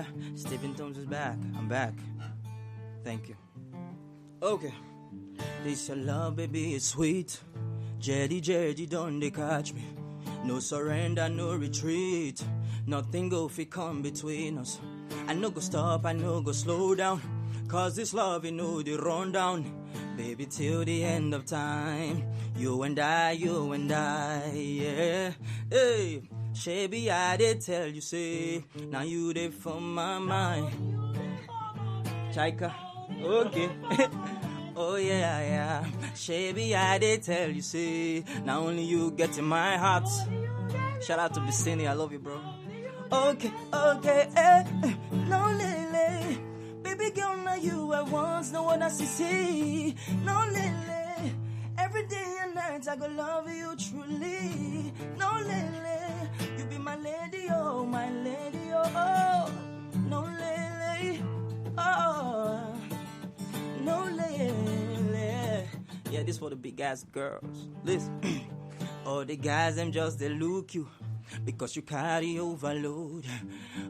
yeah. Stephen Tones is back. I'm back. Thank you. Okay. This your love, baby, it's sweet. Jetty, don't they catch me? No surrender, no retreat. Nothing go fi come between us. I no go stop, I no go slow down. Cause this love, you know, the rundown. Baby, till the end of time. You and I, yeah. Hey, Shabby, I did tell you, say. Now you there for my mind. Chaika, okay. Oh yeah. Shabby, I did tell you, say. Now only you get in my heart. Shout out to Vicini, I love you, bro. Okay, no lele. Baby girl, now you at once, no one else to see. No lele. Every day and night I go love you truly. No lele. You be my lady, oh, my lady, oh. No lele. Oh. No lele. Yeah, this for the big ass girls. Listen. All the guys, them just they look you because you carry overload.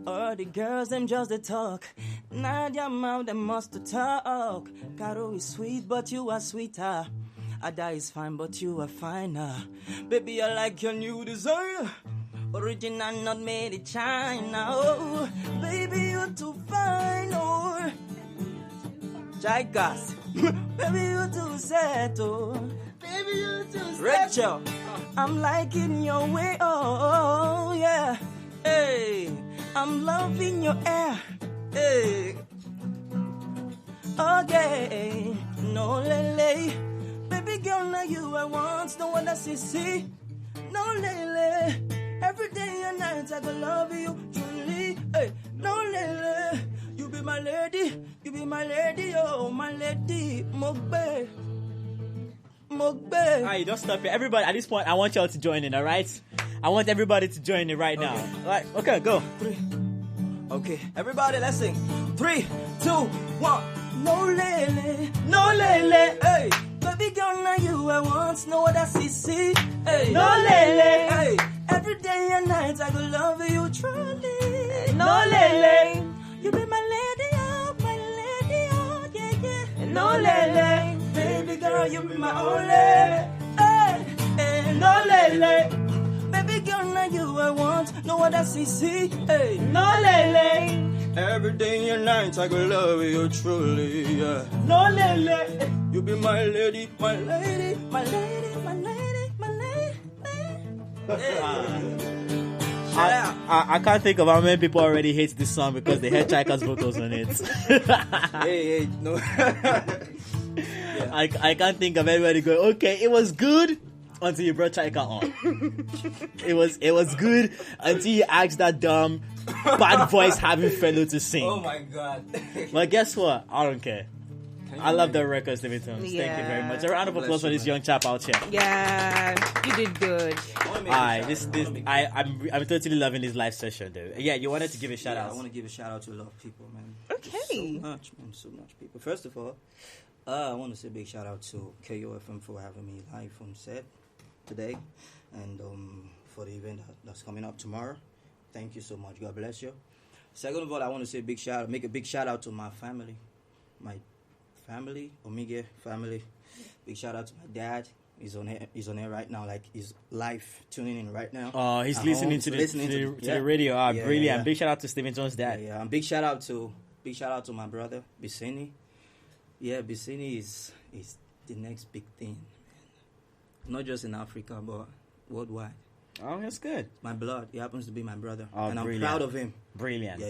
All the girls, them just they talk. Now your mouth, them must talk. Caro is sweet, but you are sweeter. Ada is fine, but you are finer. Baby, I like your new design. Original, not made in China. Oh, baby, you're too fine. Oh, Jaigas. Baby, you're too sad. Oh, baby, you're too sad. Rachel, I'm liking your way. Oh, yeah. Hey, I'm loving your air. Hey. Okay, no lele. Baby girl, now you I want, no one else see. No lele. Every day and night I go love you truly. Hey, no lele. You be my lady, oh my lady, Mogbe. Alright, don't stop it. Everybody, at this point, I want y'all to join in, alright? I want everybody to join in right now. Alright, okay, go. Okay, everybody, let's sing. 3, 2, 1. No lele, hey. Baby girl, now you I want, no other CC. Hey, no lele, hey. Every day and night I go love you truly. No lele. You be my lady, oh, yeah. No lele. Baby girl, you be my only. Hey, no lele. Baby girl, now you I want, no other CC. Hey, no lele. Every day and night I go love you truly. Yeah. No lele. You be my lady, my lady. I can't think of how many people already hate this song because they heard Chaika's vocals on it. hey, no. Yeah. I can't think of anybody going, okay, it was good until you brought Chaika on. it was good until you asked that dumb bad voice having fellow to sing. Oh my god. But guess what? I don't care. I love the record, Stevie Tones. Yeah. Thank you very much. A round of applause for this young chap out here. Yeah, you did good. I'm totally loving this live session, though. Yeah, you wanted to give a shout out. I want to give a shout out to a lot of people, man. Okay. So much people. First of all, I want to say a big shout out to KOFM for having me live on set today, and for the event that's coming up tomorrow. Thank you so much. God bless you. Second of all, I want to say make a big shout out to my family, Omega family. Big shout out to my dad. He's on air right now, like he's live tuning in right now. Oh, he's listening to the radio. Brilliant. Yeah. Big shout out to Stephen Jones' dad. Yeah. And big shout out to my brother Bisini. Yeah, Bisini is the next big thing, not just in Africa but worldwide. Oh, that's good. My blood. He happens to be my brother, and I'm proud of him. Brilliant.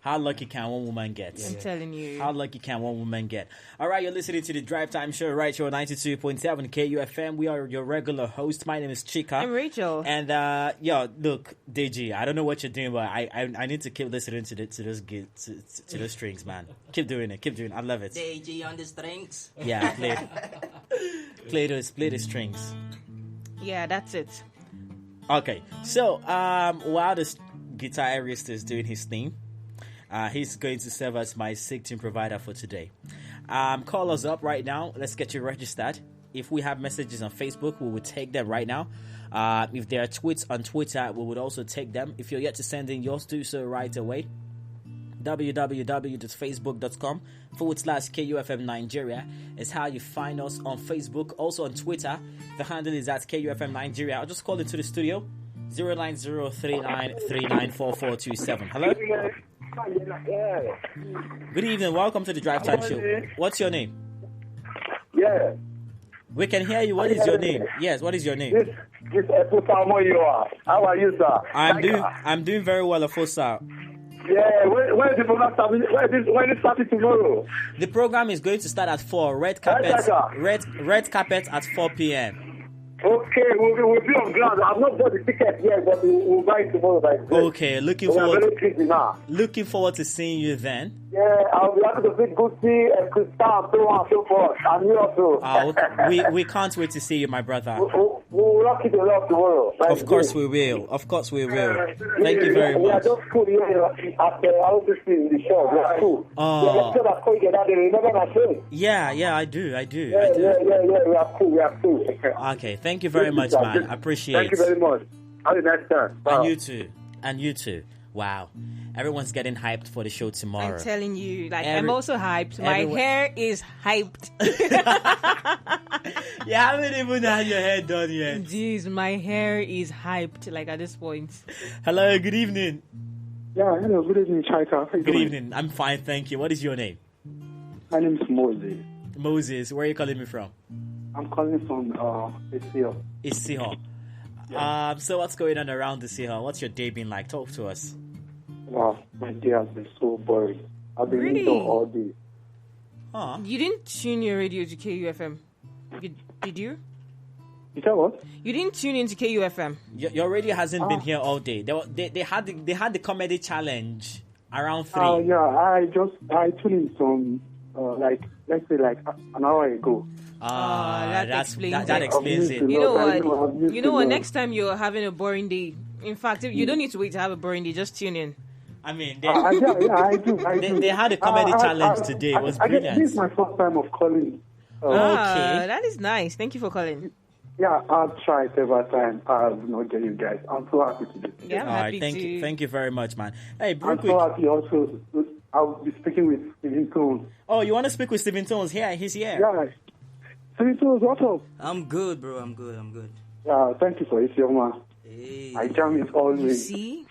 How lucky can one woman get? I'm telling you. How lucky can one woman get? All right, you're listening to the Drive Time Show, right? Show 92.7 KUFM. We are your regular host. My name is Chika. I'm Rachel. And look, DG, I don't know what you're doing, but I need to keep listening to those strings, man. Keep doing it. I love it. DG on the strings. Yeah, play the strings. Yeah, that's it. Okay, so while the guitarist is doing his thing, he's going to serve as my SIG team provider for today. Call us up right now. Let's get you registered. If we have messages on Facebook, we will take them right now. If there are tweets on Twitter, we would also take them. If you're yet to send in yours, do so right away. www.facebook.com/KUFM Nigeria is how you find us on Facebook. Also on Twitter, the handle is at KUFM Nigeria. I'll just call into the studio 09039394427. Hello. Good evening. Welcome to the Drive Time Show. What's your name? Yeah. We can hear you. What is your name? Yes. What is your name? This Efusamo you are. How are you, sir? I'm doing very well, Afosa. Yeah, when is the program starting? When is starting tomorrow? The program is going to start at 4. Red carpet at 4 p.m. Okay, we'll be on ground. I've not bought the ticket yet, but we'll buy it tomorrow. Okay, looking forward to seeing you then. Yeah, I'll be happy to see Gucci and Crystal and so on and so forth. And you also. We can't wait to see you, my brother. We'll rock it a lot tomorrow. Of course we will. Thank you very much. We are just cool here at the RCC in the show. We are cool. Remember my show? Yeah, I do. Yeah, we are cool. Okay, thank you very much, man. I appreciate it. Thank you very much. Have a nice time. Bye. And you too. Wow. Everyone's getting hyped for the show tomorrow. I'm telling you, I'm also hyped. My hair is hyped. You haven't even had your hair done yet. Jeez, my hair is hyped, at this point. Hello, good evening. Yeah, hello, good evening, Chaika. Good evening. I'm fine, thank you. What is your name? My name is Moses. Moses, where are you calling me from? I'm calling from Isiho. Isiho. Yeah. So what's going on around Isiho? What's your day been like? Talk to us. Wow, my day has been so boring. I've been Really? indoors all day. Huh? You didn't tune your radio to KUFM, did you? You said what? You didn't tune into KUFM. Your radio hasn't been here all day. They had the comedy challenge around 3. Oh yeah, I tuned in some let's say an hour ago. That explains that it. explains it. You know I've what? missed You know a what? lot. Next time you're having a boring day. In fact, you don't need to wait to have a boring day. Just tune in. I mean, I do. they had a comedy challenge today. It was brilliant. This is my first time of calling. Okay. That is nice. Thank you for calling. Yeah, I've tried several times. I have not get you guys. I'm so happy to do it. Yeah, I'm All happy right, thank to. you. Thank you very much, man. Hey, real I'm quick. so happy also. I'll be speaking with Stephen Tones. Oh, you want to speak with Stephen Tones? Here, he's here. Yeah. Stephen Tones, what's up? I'm good, bro. I'm good. Yeah, thank you for it, young man. Hey. I jam it You always. see?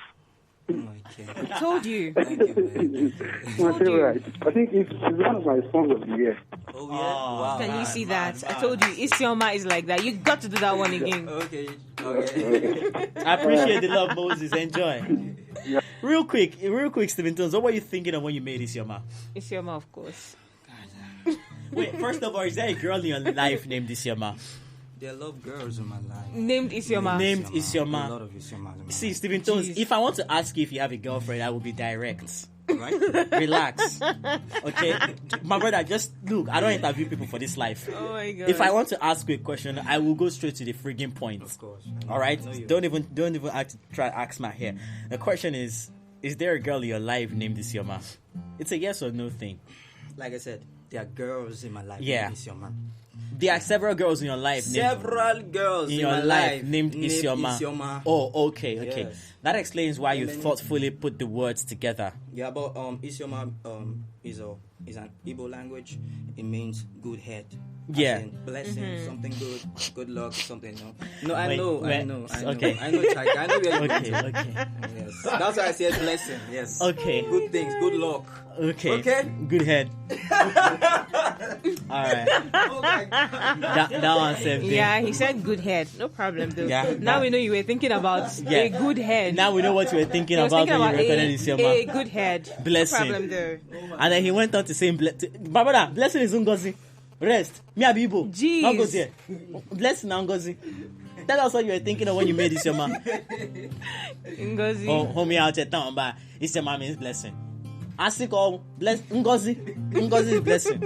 Okay. I told you. Thank you, man. My favorite. I think it's one of my songs of the year. Oh, yeah? Wow. Can you man, see man, that? man. I told you. Isioma is like that. You got to do that one again. Okay. I appreciate the love, Moses. Enjoy. Real quick, Stephen Tones, what were you thinking of when you made this, Yoma? Isioma, of course. Wait, first of all, is there a girl in your life named Isioma? There are a lot of girls in my life. Named Isioma. Named A Isioma. lot of Isioma. See, Stephen Tones, Jeez. if I want to ask you if you have a girlfriend, I will be direct. Right? Relax. Okay? My brother, just look, I don't interview people for this life. Oh my god. If I want to ask you a question, I will go straight to the frigging point. Of course. All right? I know you. Don't even have to try to ask my hair. The question is there a girl in your life named Isioma? It's a yes or no thing. Like I said, there are girls in my life. Yeah. named Isioma. There are several girls in your life Several girls in in your my life life named Isioma. Isioma. Oh, okay. Yes. That explains why you And then- thoughtfully put the words together. Yeah, but Isioma is an Igbo language. It means good head. As Yeah. in blessing, something good luck, something. No, I Wait, know. okay. I know, Chika. I know where you're going Okay, to. okay. Yes. That's why I said blessing. Yes. Okay. Good things, good luck. Okay. Okay. Good head. All right. Oh my God. That one saved it. Yeah, he said good head. No problem, though. Yeah. Now we know you were thinking about Yeah. a good head. Now we know what you were thinking He was about thinking when about you recorded a Isioma. good head. Blessing. No problem, though. And then he went on to say, my brother, blessing is Ngozi. Rest. Me Abibo. Jeez. Now goes here. Blessing now Ngozi. Tell us what you were thinking of when you made Isioma. Ngozi. Oh, homie out at town, but Isioma means blessing. Asiko, bless Ngozi. Ngozi is blessing.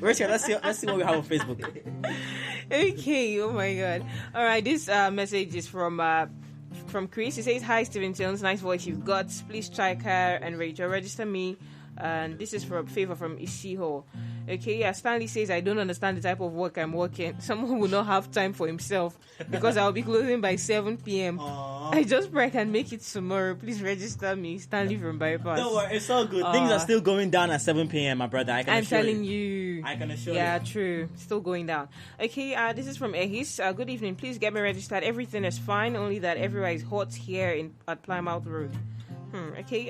Rachel, let's see what we have on Facebook. Okay, oh my god. All right, this message is from Chris. He says, "Hi, Stephen Jones, nice voice you've got. Please try Car and Rachel register me." And this is for a favor from Isiho. Okay, yeah, Stanley says, I don't understand the type of work I'm working. Someone will not have time for himself because I'll be closing by 7 p.m. I just pray I can make it tomorrow. Please register me. Stanley from Bypass. Don't worry, it's all good. Things are still going down at 7 p.m., my brother. I'm telling you. I can assure you. Yeah, true. Still going down. Okay, this is from Ehis. Good evening. Please get me registered. Everything is fine, only that everywhere is hot here at Plymouth Road. Okay,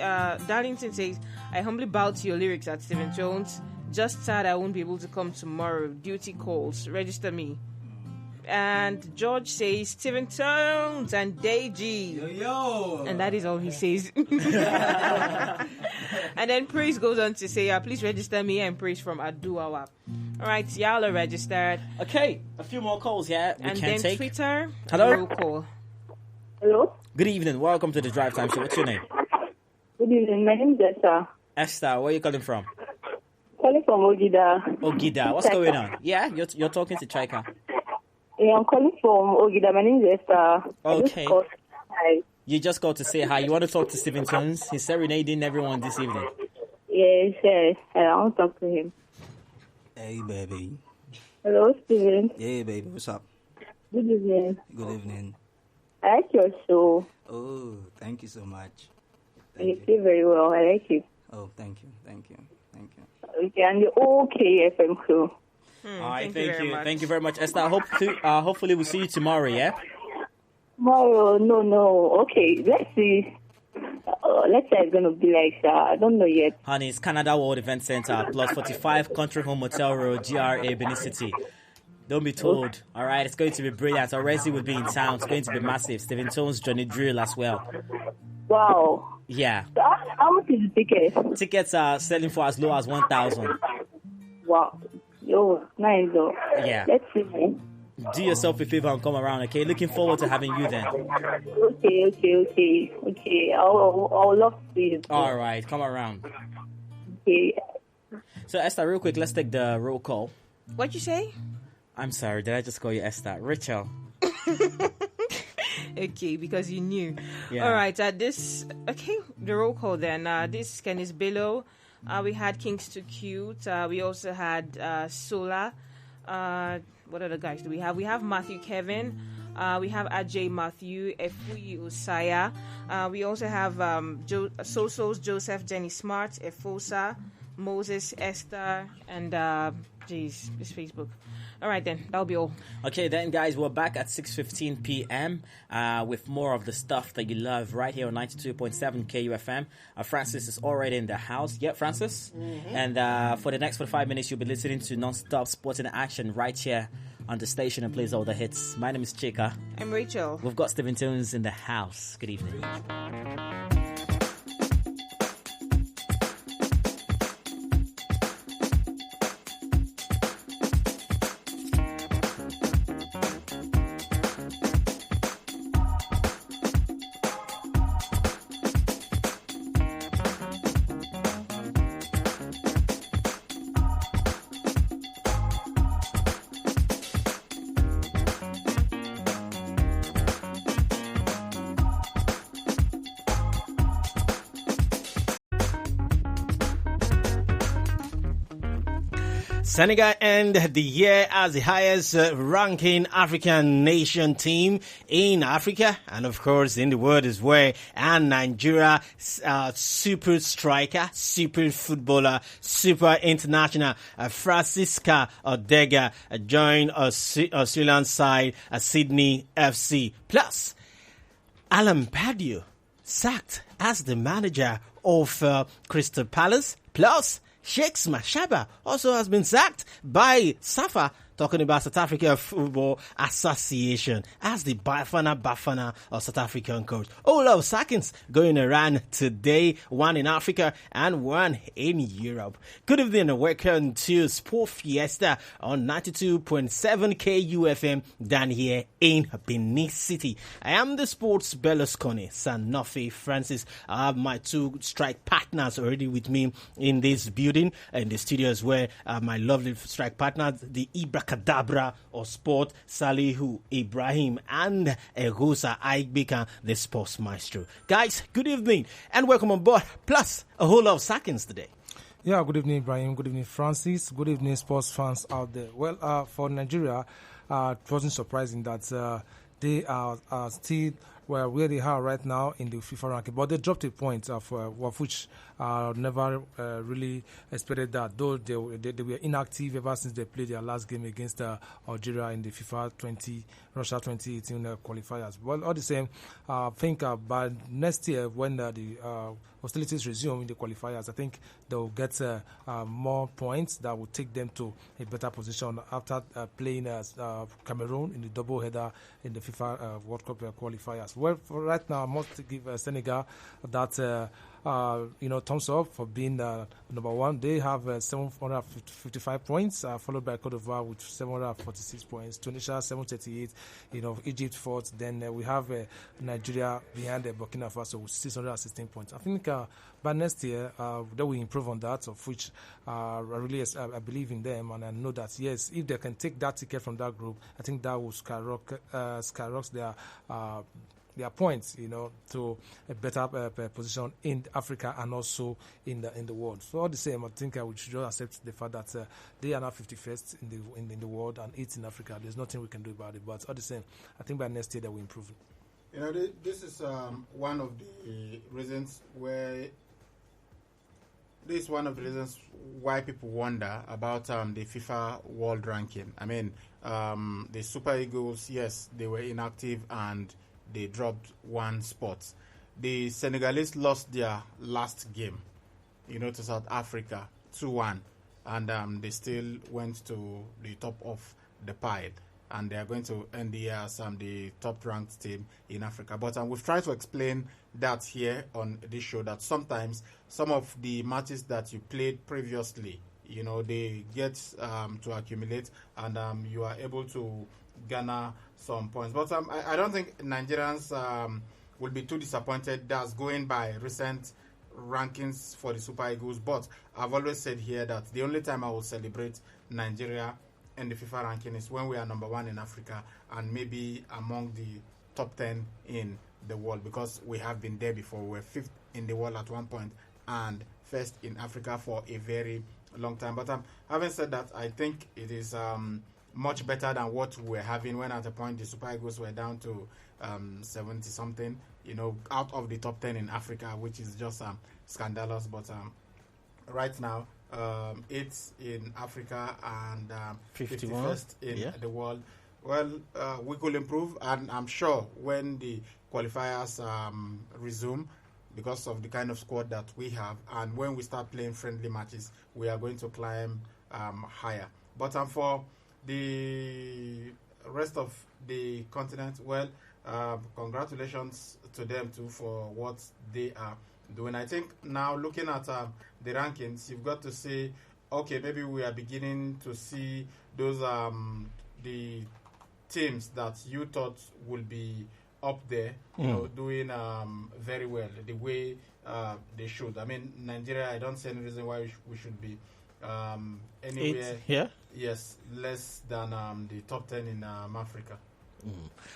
Darlington says, I humbly bow to your lyrics at Stephen Jones. Just sad I won't be able to come tomorrow. Duty calls. Register me. And George says, Stephen Jones and Deji. Yo. And that is all he says. And then Praise goes on to say, please register me, and Praise from Aduawa. All right, y'all are registered. Okay, a few more calls here. And then take. Twitter. Hello? Roll call. Hello? Good evening. Welcome to the Drive Time Show. What's your name? Good evening. My name is Esther. Esther, where are you calling from? Calling from Ogida. Ogida. What's going on? Yeah, you're talking to Chika. Yeah, I'm calling from Ogida. My name is Esther. Okay. Hi. You just got to say hi. You want to talk to Stephen Jones? He's serenading everyone this evening. Yes, yes. I want to talk to him. Hey, baby. Hello, Stephen. Hey, baby. What's up? Good evening. Good evening. I like your show. Oh, thank you so much. You play very well. I like it. Oh, thank you. Thank you. Thank you. Okay, and the OKFM crew. All right, thank you very much. Thank you very much, Esther. Hopefully we'll see you tomorrow, yeah? Tomorrow, no. Okay, let's see. Let's say it's going to be like that. I don't know yet. Honey, it's Canada World Event Center, plus 45 Country Home Motel Road, GRA, Benin City. Don't be told. All right, it's going to be brilliant. Orezi will be in town. It's going to be massive. Stephen Jones, Johnny Drill as well. Wow. Yeah. So how much is the ticket? Tickets are selling for as low as 1,000. Wow. Yo, nice though. Yeah. Let's see. Do yourself a favor and come around, okay? Looking forward to having you then. Okay. I'll love to see you. All right, come around. Okay. So, Esther, real quick, let's take the roll call. What'd you say? I'm sorry, did I just call you Esther? Rachel. Okay, because you knew. Yeah. All right, the roll call then. This is Kenneth Bello. We had Kings Too Cute. We also had Sola. What other guys do we have? We have Matthew Kevin. We have Ajay Matthew, Efuyi Usaya. We also have Sosos, Joseph, Jenny Smart, Efosa, Moses, Esther, and this Facebook. All right, then. That'll be all. Okay, then, guys, we're back at 6:15 p.m. With more of the stuff that you love right here on 92.7 KUFM. Francis is already in the house. Yeah, Francis? Mm-hmm. And for the next 45 minutes, you'll be listening to non-stop sporting action right here on the station and plays all the hits. My name is Chika. I'm Rachel. We've got Stephen Jones in the house. Good evening. Senegal end the year as the highest ranking African nation team in Africa and of course in the world as well. And Nigeria super striker, super footballer, super international Francisca Odega joined Australian side Sydney FC. Plus, Alan Pardew sacked as the manager of Crystal Palace. Plus, Sheikh Mashaba also has been sacked by SAFA, talking about South Africa Football Association, as the Bafana of South African coach. All of sackings going around today, one in Africa and one in Europe. Good evening and welcome to Sport Fiesta on 92.7 KUFM down here in Benin City. I am the sports Berlusconi, Sanofi Francis. I have my two strike partners already with me in this building, in the studios where my lovely strike partners, the Kadabra of sport, Salihu Ibrahim and Egusa Aigbeka, the sports maestro. Guys, good evening and welcome on board. Plus, a whole lot of sackings today. Yeah, good evening, Ibrahim. Good evening, Francis. Good evening, sports fans out there. Well, for Nigeria, it wasn't surprising that they are still where they are right now in the FIFA ranking, but they dropped a point of which never really expected that. Though they were inactive ever since they played their last game against Algeria in the Russia 2018 qualifiers. Well, all the same, I think by next year when the hostilities resume in the qualifiers, I think they will get more points that will take them to a better position after playing Cameroon in the double header in the FIFA World Cup qualifiers. Well, for right now, I must give Senegal that thumbs up for being number one. They have 755 points, followed by Cote d'Ivoire with 746 points, Tunisia 738, Egypt fourth. Then we have Nigeria behind Burkina Faso with 616 points. I think by next year they will improve on that, of which I believe in them, and I know that yes, if they can take that ticket from that group, I think that will skyrocket their points, to a better position in Africa and also in the world. So all the same, I think we should just accept the fact that they are now 51st in the world and 8th in Africa. There's nothing we can do about it. But all the same, I think by next year they will improve it. This is one of the reasons why people wonder about the FIFA World Ranking. I mean, the Super Eagles, yes, they were inactive and they dropped one spot. The Senegalese lost their last game, to South Africa, 2-1, and they still went to the top of the pile, and they are going to end the year as the top-ranked team in Africa. But we've tried to explain that here on this show, that sometimes some of the matches that you played previously, they get to accumulate, and you are able to garner some points. But I don't think Nigerians will be too disappointed. That's going by recent rankings for the Super Eagles. But I've always said here that the only time I will celebrate Nigeria in the FIFA ranking is when we are number one in Africa and maybe among the top 10 in the world, because we have been there before. We're 5th in the world at one point and 1st in Africa for a very long time. But having said that, I think it is much better than what we were having when at a point the Super Eagles were down to 70 something, out of the top 10 in Africa, which is just scandalous. But right now, it's in Africa and 51st in the world. Well, we could improve, and I'm sure when the qualifiers resume, because of the kind of squad that we have, and when we start playing friendly matches, we are going to climb higher. But for the rest of the continent, well, congratulations to them too for what they are doing. I think now looking at the rankings, you've got to say, okay, maybe we are beginning to see those the teams that you thought would be up there, doing very well the way they should. I mean, Nigeria, I don't see any reason why we should be anywhere. Yes, less than the top 10 in Africa.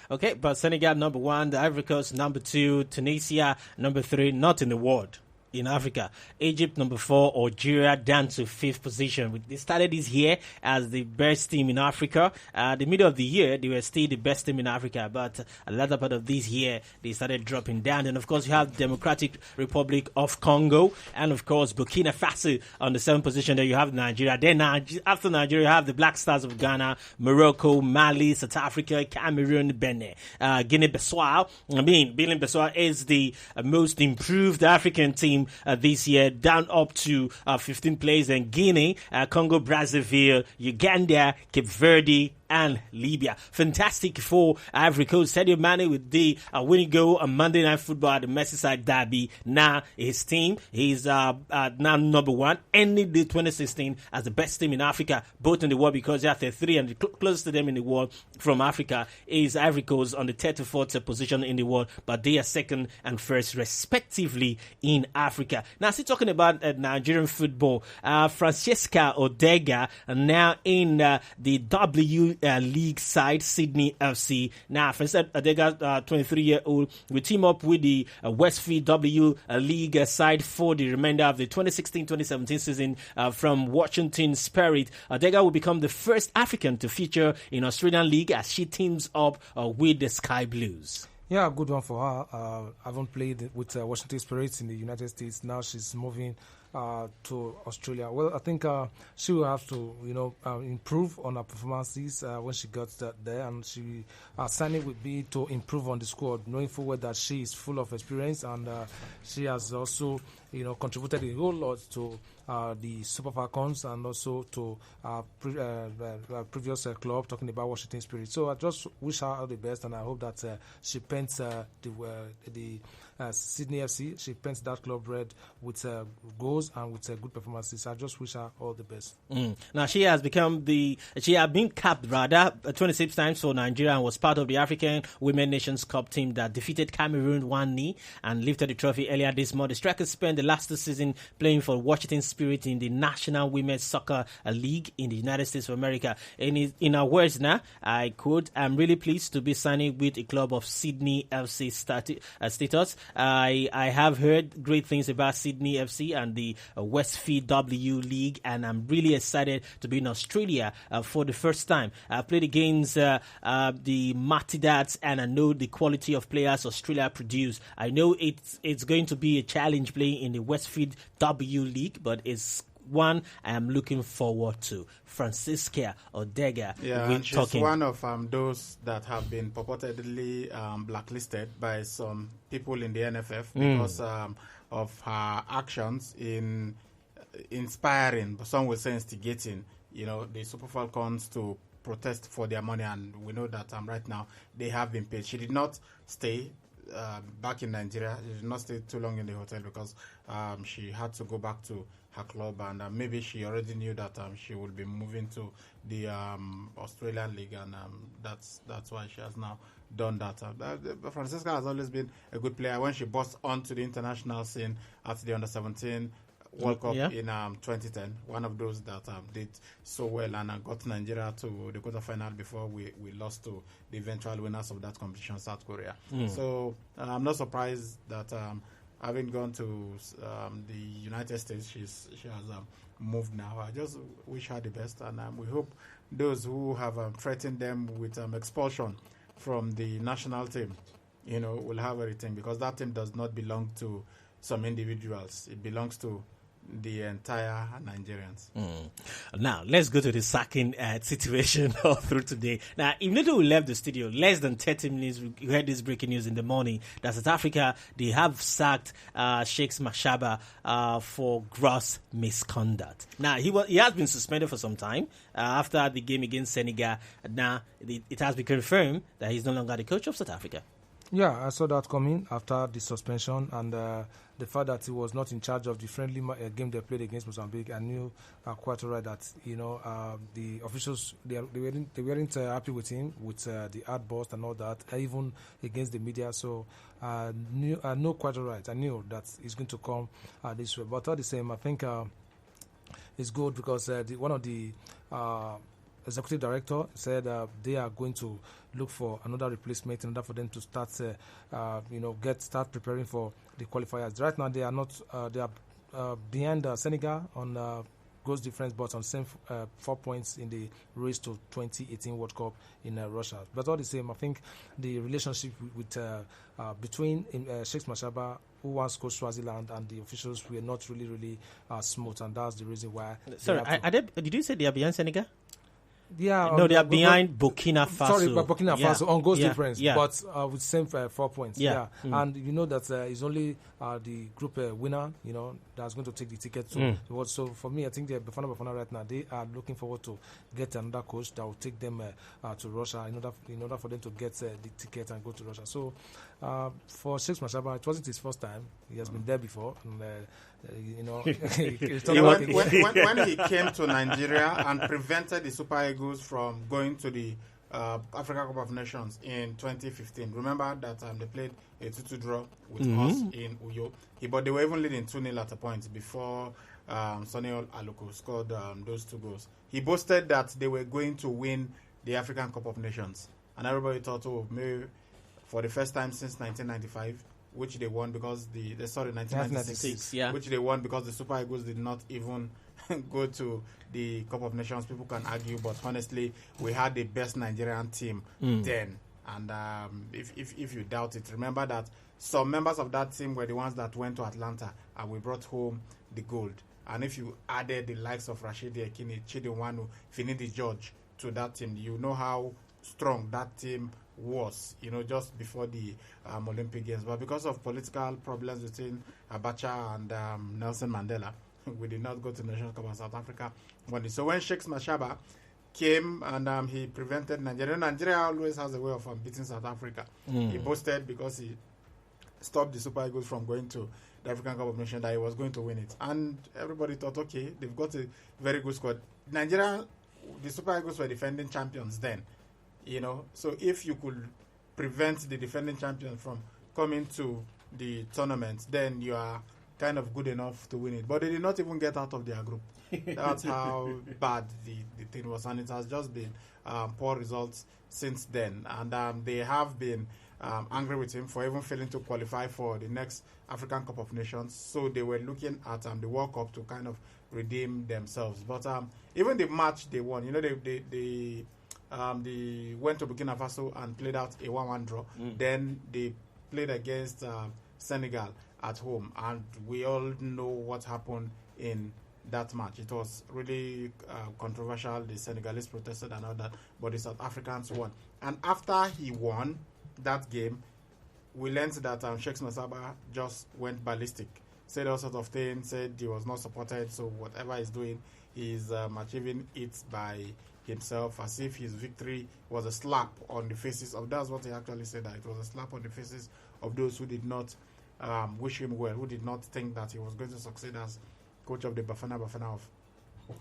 Okay, but Senegal number 1, the Ivory Coast number 2, Tunisia number 3, not in the world. In Africa, Egypt number 4, Algeria down to 5th position. They started this year as the best team in Africa. The middle of the year, they were still the best team in Africa, but a latter part of this year, they started dropping down. And of course, you have Democratic Republic of Congo, and of course, Burkina Faso on the 7th position. There you have Nigeria. Then after Nigeria, you have the Black Stars of Ghana, Morocco, Mali, South Africa, Cameroon, Benin, Guinea-Bissau. Guinea-Bissau is the most improved African team this year, down up to 15th place. And Guinea, Congo, Brazzaville, Uganda, Cape Verde, and Libya. Fantastic for Ivory Coast. Sadio Mane with the winning goal on Monday Night Football at the Merseyside Derby. Now his team is now number 1, ending the 2016 as the best team in Africa, both in the world, because they are 33 and the closest to them in the world from Africa is Ivory Coast on the 34th position in the world, but they are 2nd and 1st respectively in Africa. Now, still talking about Nigerian football, Francesca Odega now in the League side, Sydney FC. Now, Francis Adega, 23-year-old, will team up with the Westfield W League side for the remainder of the 2016-2017 season from Washington Spirit. Adega will become the first African to feature in Australian League as she teams up with the Sky Blues. Yeah, good one for her. I haven't played with Washington Spirits in the United States. Now she's moving to Australia. Well, I think she will have to, improve on her performances when she gets there, and she signing with me to improve on the squad, knowing full well that she is full of experience and she has also, contributed a whole lot to the Super Falcons and also to previous club, talking about Washington Spirit. So I just wish her all the best, and I hope that she paints the Sydney FC. She paints that club red with goals and with good performances. I just wish her all the best. Now she had been capped 26 times for Nigeria and was part of the African Women Nations Cup team that defeated Cameroon 1-0 and lifted the trophy earlier this month. The striker spent the last 2 seasons playing for Washington Spirit in the National Women's Soccer League in the United States of America. In her words now, I quote, "I'm really pleased to be signing with a club of Sydney FC status. I have heard great things about Sydney FC and the Westfield W League, and I'm really excited to be in Australia for the first time. I played against the Matidats, and I know the quality of players Australia produce. I know it's going to be a challenge playing in the Westfield W League, but it's one I am looking forward to." Francisca Odega. Yeah, and she's one of those that have been purportedly blacklisted by some people in the NFF because of her actions in inspiring, some would say instigating, the Super Falcons to protest for their money, and we know that right now they have been paid. She did not stay back in Nigeria. She did not stay too long in the hotel because she had to go back to her club, and maybe she already knew that she would be moving to the Australian League, and that's why she has now done that. Francisca has always been a good player. When she burst onto the international scene at the Under-17 World Cup in 2010, one of those that did so well and got Nigeria to the quarterfinal before we lost to the eventual winners of that competition, South Korea. So I'm not surprised that having gone to the United States, she has moved now. I just wish her the best, and we hope those who have threatened them with expulsion from the national team, will have everything, because that team does not belong to some individuals. It belongs to the entire Nigerians. Now, let's go to the sacking situation all through today. Now, immediately we left the studio, less than 30 minutes, we heard this breaking news in the morning that South Africa, they have sacked Sheikh Mashaba for gross misconduct. Now, he has been suspended for some time after the game against Senegal. Now, it has been confirmed that he's no longer the coach of South Africa. Yeah, I saw that coming after the suspension, and the fact that he was not in charge of the friendly game they played against Mozambique. I knew quite right that the officials they weren't happy with him with the outburst and all that, even against the media. So I know quite right. I knew that it's going to come this way, but all the same, I think it's good because one of the executive director said they are going to look for another replacement in order for them to start, start preparing for the qualifiers. Right now, they are not. They are behind Senegal on goals difference, but on same 4 points in the race to 2018 World Cup in Russia. But all the same, I think the relationship with between Sheikh Mashaba, who once coached Swaziland, and the officials were not really smooth, and that's the reason why. Sorry, did you say they are behind Senegal? Yeah, no, they are behind Burkina Faso. Sorry, but Burkina Faso on goals difference, yeah. but with same 4 points. Yeah. And you know that it's only the group winner, that's going to take the ticket to the world. So for me, I think the Bafana right now, they are looking forward to get another coach that will take them to Russia in order for them to get the ticket and go to Russia. So for Sheikh Mashaba, it wasn't his first time. He has been there before, and when he came to Nigeria and prevented the Super Eagles from going to the Africa Cup of Nations in 2015. Remember that they played a 2-2 draw with us in Uyo. But they were even leading 2-0 at a point before Sonny Aluko scored those 2 goals. He boasted that they were going to win the African Cup of Nations. And everybody thought, oh, maybe for the first time since 1995, which they won because 1996, yeah, which they won because the Super Eagles did not even go to the Cup of Nations. People can argue, but honestly, we had the best Nigerian team then. And if you doubt it, remember that some members of that team were the ones that went to Atlanta and we brought home the gold. And if you added the likes of Rashidi Ekini, Chidi Nwanu, Finidi George to that team, you know how strong that team was, just before the Olympic Games. But because of political problems between Abacha and Nelson Mandela, we did not go to the National Cup of South Africa. So when Sheikh Mashaba came and he prevented Nigeria. Nigeria always has a way of beating South Africa. He boasted because he stopped the Super Eagles from going to the African Cup of Nations that he was going to win it. And everybody thought, okay, they've got a very good squad. Nigeria, the Super Eagles were defending champions then, So if you could prevent the defending champions from coming to the tournament, then you are kind of good enough to win it. But they did not even get out of their group. That's how bad the thing was, and it has just been poor results since then. And they have been angry with him for even failing to qualify for the next African Cup of Nations. So they were looking at the World Cup to kind of redeem themselves. But even the match they won, they went to Burkina Faso and played out a 1-1 draw. Then they played against Senegal at home, and we all know what happened in that match. It was really controversial. The Senegalese protested and all that, but the South Africans won. And after he won that game, we learned that Sheikh Masaba just went ballistic, said all sorts of things, said he was not supported, so whatever he's doing, he's achieving it by himself, as if his victory was a slap on the faces of, that's what he actually said, that it was a slap on the faces of those who did not wish him well, who did not think that he was going to succeed as coach of the Bafana of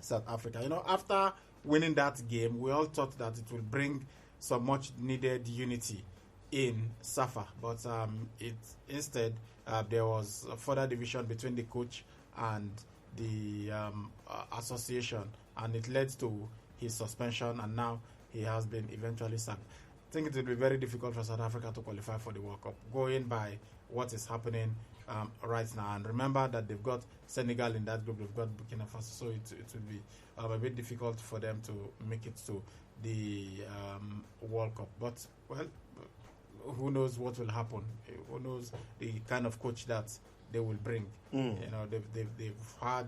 South Africa. After winning that game, we all thought that it would bring some much needed unity in SAFA, but instead there was a further division between the coach and the association, and it led to his suspension, and now he has been eventually sacked. I think it will be very difficult for South Africa to qualify for the World Cup, going by what is happening right now. And remember that they've got Senegal in that group, they've got Burkina Faso, so it will be a bit difficult for them to make it to the World Cup. But, well, who knows what will happen? Who knows the kind of coach that they will bring? They've had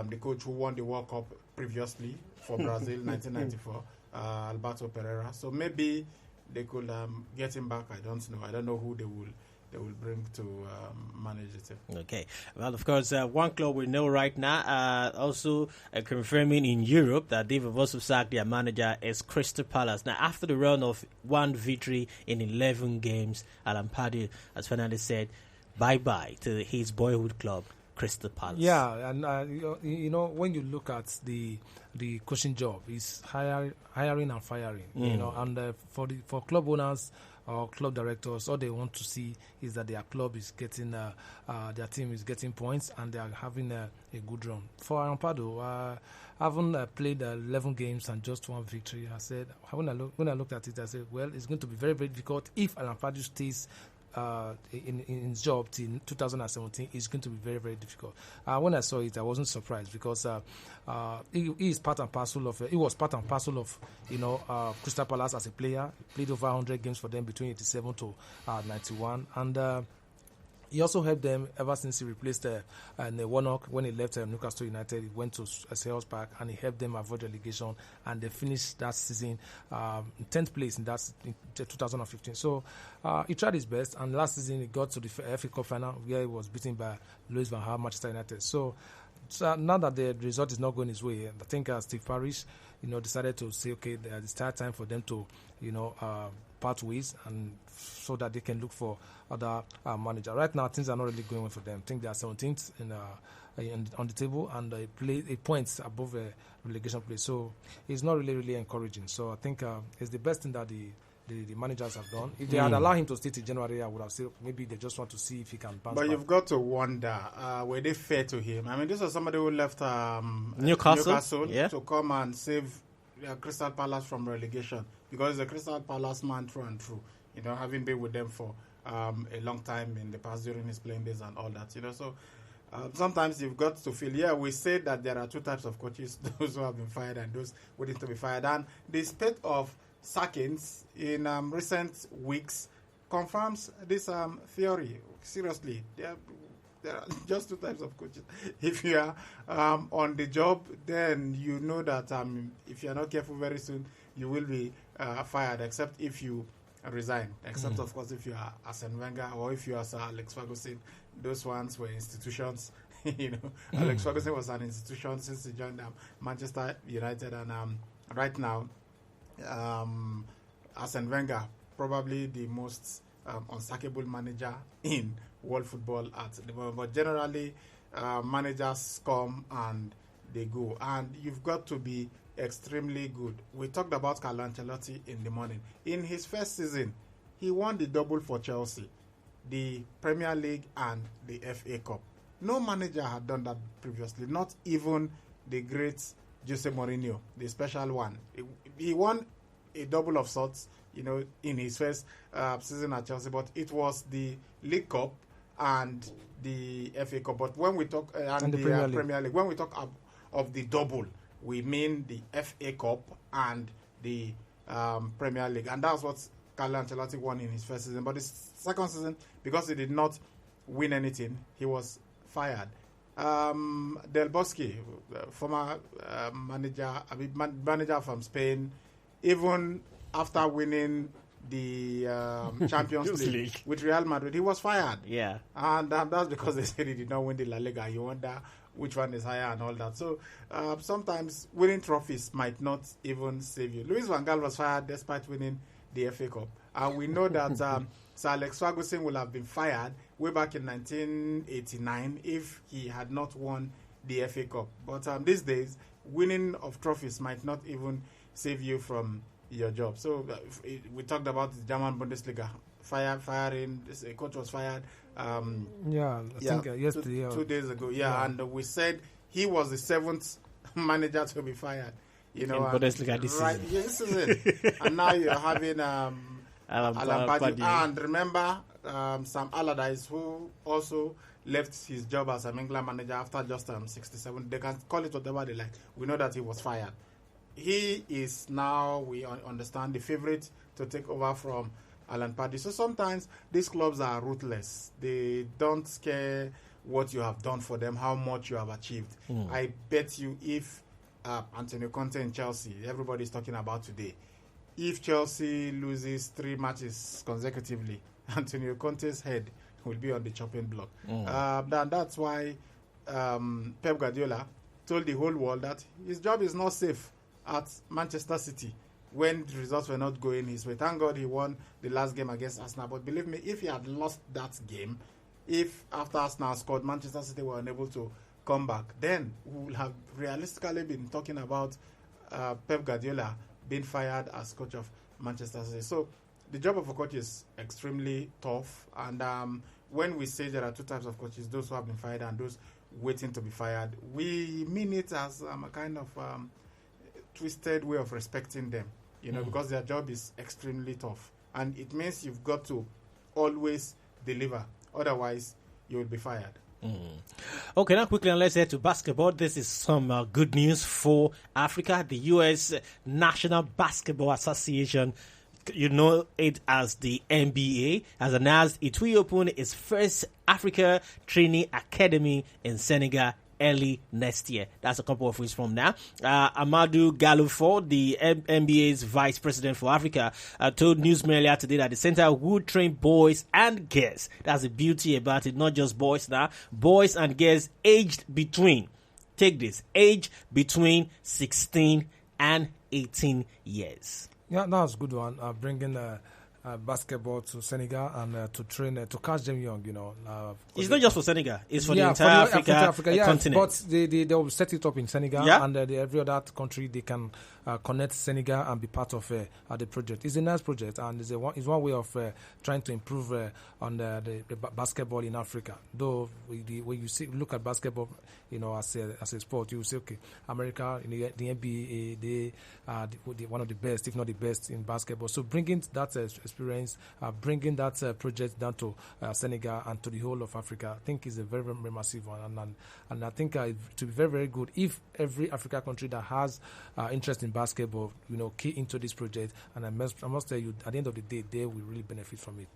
the coach who won the World Cup previously for Brazil, 1994, Alberto Pereira. So maybe they could get him back. I don't know. I don't know who they will bring to manage the team. Okay. Well, of course, one club we know right now, also confirming in Europe that they've also sacked their manager, is Crystal Palace. Now, after the run of one victory in 11 games, Alan Pardew has finally said bye-bye to his boyhood club, Crystal Palace. Yeah, and when you look at the coaching job, it's hiring and firing. And for club owners or club directors, all they want to see is that their club is getting, their team is getting points, and they are having a good run. For Ampado, having played 11 games and just one victory, I said, when I looked at it, I said, well, it's going to be very, very difficult if Ampado stays in his job till 2017. Is going to be very, very difficult. When I saw it, I wasn't surprised, because he is part and parcel of. He was part and parcel of Crystal Palace as a player. He played over 100 games for them between 87 to 91, and he also helped them ever since he replaced Warnock when he left Newcastle United. He went to Selhurst Park, and he helped them avoid relegation, and they finished that season in 10th place in 2015. So he tried his best, and last season he got to the FA Cup final, where he was beaten by Louis van Gaal, Manchester United. So now that the result is not going his way, I think Steve Parish, decided to say, okay, it's time for them to, part ways, and so that they can look for other manager. Right now, things are not really going well for them. I think they are 17th on the table, and they play 8 points above a relegation place. So it's not really encouraging. So I think it's the best thing that the managers have done. If they had allowed him to stay till January, I would have said maybe they just want to see if he can bounce back. You've got to wonder, were they fair to him? I mean, this was somebody who left Newcastle to come and save Crystal Palace from relegation, because the Crystal Palace man through and through. Having been with them for a long time in the past during his playing days and all that. So sometimes you've got to feel. We said that there are two types of coaches: those who have been fired and those waiting to be fired. And the spate of sackings in recent weeks confirms this theory. Seriously, there are just two types of coaches. If you are on the job, then you know that if you are not careful, very soon you will be fired, except if you resign. Except, of course, if you are Arsene Wenger or if you are Sir Alex Ferguson. Those ones were institutions. Alex Ferguson was an institution since he joined Manchester United, and right now, Arsene Wenger, probably the most unsackable manager in world football at the moment. But generally, managers come and they go, and you've got to be extremely good. We talked about Carlo Ancelotti in the morning. In his first season, he won the double for Chelsea, the Premier League and the FA Cup. No manager had done that previously, not even the great Jose Mourinho, the special one. He won a double of sorts, in his first season at Chelsea, but it was the League Cup and the FA Cup. But when we talk and the Premier League, when we talk of the double, we mean the FA Cup and the Premier League, and that's what Carlo Ancelotti won in his first season. But his second season, because he did not win anything, he was fired. Del Bosque, former manager from Spain, even after winning the Champions League with Real Madrid, he was fired. Yeah. And that's because they said he did not win the La Liga. You wonder which one is higher and all that. So sometimes winning trophies might not even save you. Luis van Gaal was fired despite winning the FA Cup. And we know that Sir Alex Ferguson will have been fired way back in 1989 if he had not won the FA Cup. But these days, winning of trophies might not even save you from your job. So we talked about the German Bundesliga firing. A coach was fired. I think yesterday, 2 days ago. And we said he was the seventh manager to be fired. In Bundesliga this season. This is it. And now you're having Alan Pardew. And remember Sam Allardyce, who also left his job as an England manager after just 67. They can call it whatever they like. We know that he was fired. He is now, we understand, the favorite to take over from Alan Pardew. So sometimes these clubs are ruthless. They don't care what you have done for them, how much you have achieved. I bet you if Antonio Conte in Chelsea, everybody's talking about today, if Chelsea loses 3 matches consecutively, Antonio Conte's head will be on the chopping block. That's why Pep Guardiola told the whole world that his job is not safe at Manchester City when the results were not going his way. Thank God he won the last game against Arsenal. But believe me, if he had lost that game, if after Arsenal scored, Manchester City were unable to come back, then we would have realistically been talking about Pep Guardiola being fired as coach of Manchester City. So the job of a coach is extremely tough. And when we say there are two types of coaches, those who have been fired and those waiting to be fired, we mean it as a kind of twisted way of respecting them, because their job is extremely tough. And it means you've got to always deliver. Otherwise, you will be fired. Okay, now quickly, let's head to basketball. This is some good news for Africa. The U.S. National Basketball Association, you know it as the NBA, has announced it will open its first Africa Training Academy in Senegal early next year. That's a couple of weeks from now. Amadou Gallo, the NBA's vice president for Africa, told Newsmail earlier today that the center would train boys and girls. That's the beauty about it, not just boys now. Boys and girls aged between, take this, age between 16 and 18 years. Yeah, that was a good one. Bringing basketball to Senegal and to train, to catch them young, it's not just for Senegal, it's for the entire Africa continent. But they will set it up in Senegal, and every other country they can connect Senegal and be part of the project. It's a nice project, and it's one way of trying to improve on the basketball in Africa. Though when you look at basketball, as a sport, you say, okay, America in the NBA, they are one of the best, if not the best, in basketball. So bringing that experience, bringing that project down to Senegal and to the whole of Africa, I think is a very, very massive one, and I think it to be very, very good if every African country that has interest in basketball, key into this project. And I must tell you, at the end of the day, they will really benefit from it.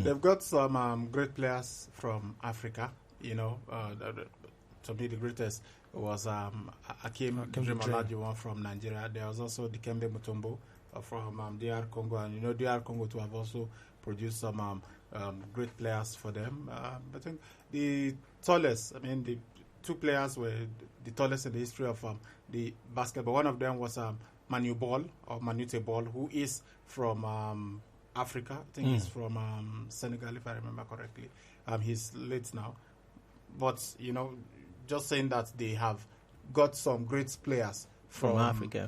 They've got some great players from Africa. To me, the greatest was Akim Olajuwon from Nigeria. There was also Dikembe Mutombo from DR Congo, and DR Congo to have also produced some great players for them. I think the two players were the tallest in the history of the basketball. One of them was Manute Ball, who is from Africa. I think he's from Senegal, if I remember correctly. He's late now. But, just saying that they have got some great players from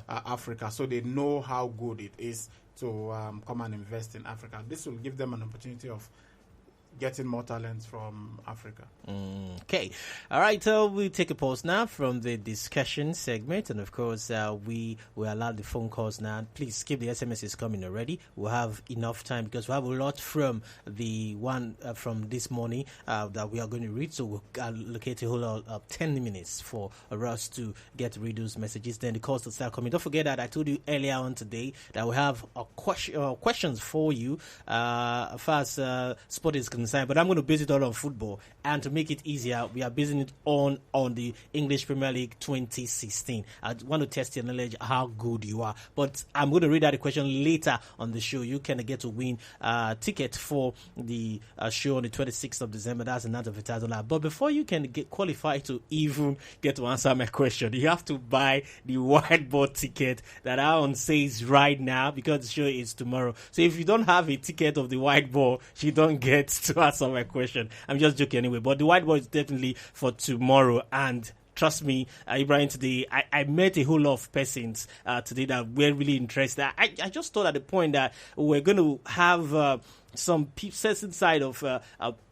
Africa. So they know how good it is to come and invest in Africa. This will give them an opportunity of getting more talents from Africa. Okay. All right. We'll take a pause now from the discussion segment. And, of course, we will allow the phone calls now. Please keep the SMSs coming already. We'll have enough time because we have a lot from the one from this morning that we are going to read. So we'll allocate a whole lot of 10 minutes for us to get to read those messages. Then the calls will start coming. Don't forget that I told you earlier on today that we have questions for you as far as sport is concerned. But I'm going to base it all on football, and to make it easier, we are basing it on the English Premier League 2016. I want to test your knowledge, how good you are. But I'm going to read out the question later on the show. You can get to win a ticket for the show on the 26th of December. That's another $1,000. But before you can get qualified to even get to answer my question, you have to buy the whiteboard ticket that are on sale right now because the show is tomorrow. So if you don't have a ticket of the whiteboard, you don't get to answer my question. I'm just joking anyway, but the whiteboard is definitely for tomorrow. And trust me, Ibrahim, today I met a whole lot of persons today that were really interested. I just thought at the point that we're going to have some certain side of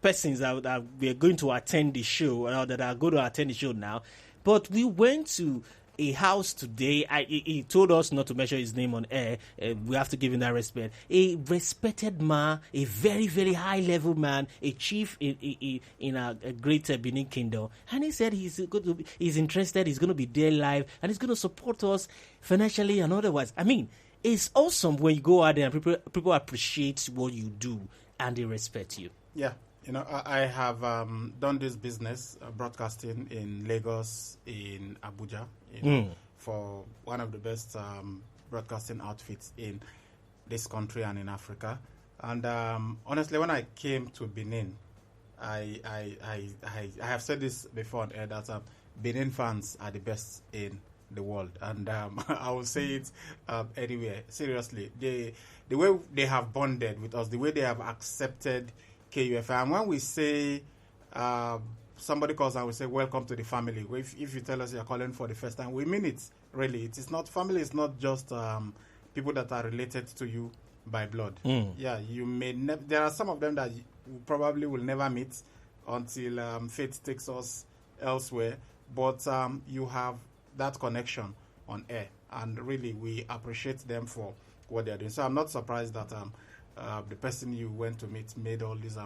persons that we're going to attend the show, or that are going to attend the show now. But we went to a house today. He told us not to mention his name on air. We have to give him that respect. A respected man, a very, very high level man, a chief in a great Benin Kingdom. And he said he's interested, he's going to be there live, and he's going to support us financially and otherwise. I mean, it's awesome when you go out there and people appreciate what you do and they respect you. Yeah. I have done this business, broadcasting in Lagos, in Abuja, for one of the best broadcasting outfits in this country and in Africa. And honestly, when I came to Benin, I have said this before on air that Benin fans are the best in the world, and I will say it anywhere. Seriously, the way they have bonded with us, the way they have accepted KUFM. And when we say somebody calls and we say welcome to the family, if you tell us you're calling for the first time, we mean it. Really, it is not family. It's not just people that are related to you by blood. Yeah, you may. There are some of them that you probably will never meet until fate takes us elsewhere. But you have that connection on air, and really we appreciate them for what they're doing. So I'm not surprised that the person you went to meet made all these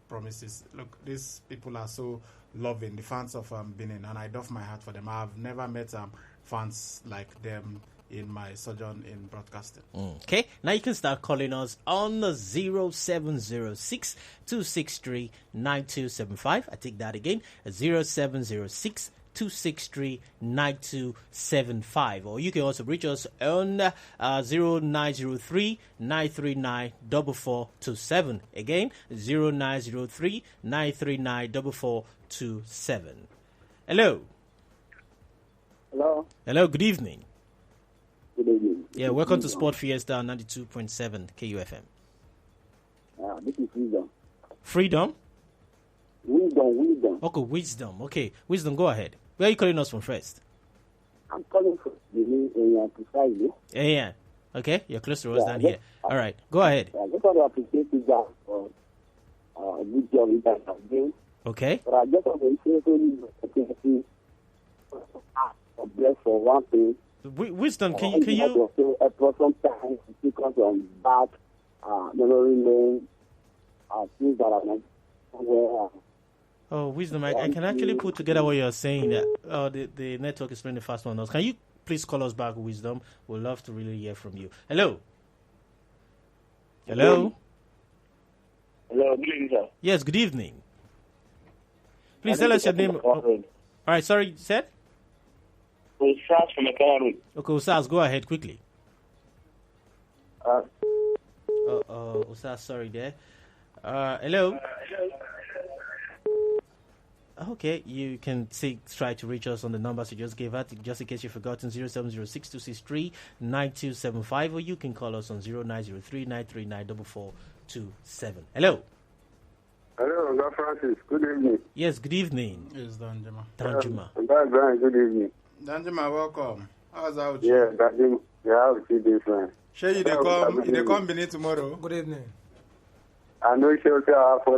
promises. Look, these people are so loving, the fans of Benin, and I doff my hat for them. I've never met fans like them in my sojourn in broadcasting. Okay, now you can start calling us on 0706 263 9275. I take that again, 0706 263 9275, or you can also reach us on 0903 939 4427. Again, 0903 939 4427. Hello. Hello, good evening. Good evening. Yeah, welcome to Sport Fiesta 92.7 KUFM. This is Wisdom. Freedom? Wisdom. Okay, Wisdom. Okay, Wisdom, go ahead. Where are you calling us from first? I'm calling from Benin area precisely. Yeah. Okay, you're close to us Yeah, down just- here. All right, go ahead. I just want to appreciate you guys for a good job you guys have done. Okay. But I just want to say the opportunity to bless for one thing. Wisdom, can you? For some time, because on back, memory lane, things that are not where. Oh, Wisdom, I can actually put together what you're saying. That the network is playing the fast one. Can you please call us back, Wisdom? We'd love to really hear from you. Hello. Hello. Hello, good evening, sir. Yes. Good evening. Please tell us your name. All right. Sorry, you said. Usas from Ekara Road. Okay, Usas, go ahead quickly. Usas, sorry there. Hello. Okay, you can try to reach us on the numbers you just gave out, just in case you've forgotten, 0706-263-9275, or you can call us on 0903-939-4427. Hello. Hello, God Francis. Good evening. Yes, good evening. Yes, Danjuma. Danjuma. Brian, good evening. Danjuma, welcome. How's out? Yeah, Danjuma. Yeah, how is it different? Sure, you they come Benin tomorrow. Good evening. I know you for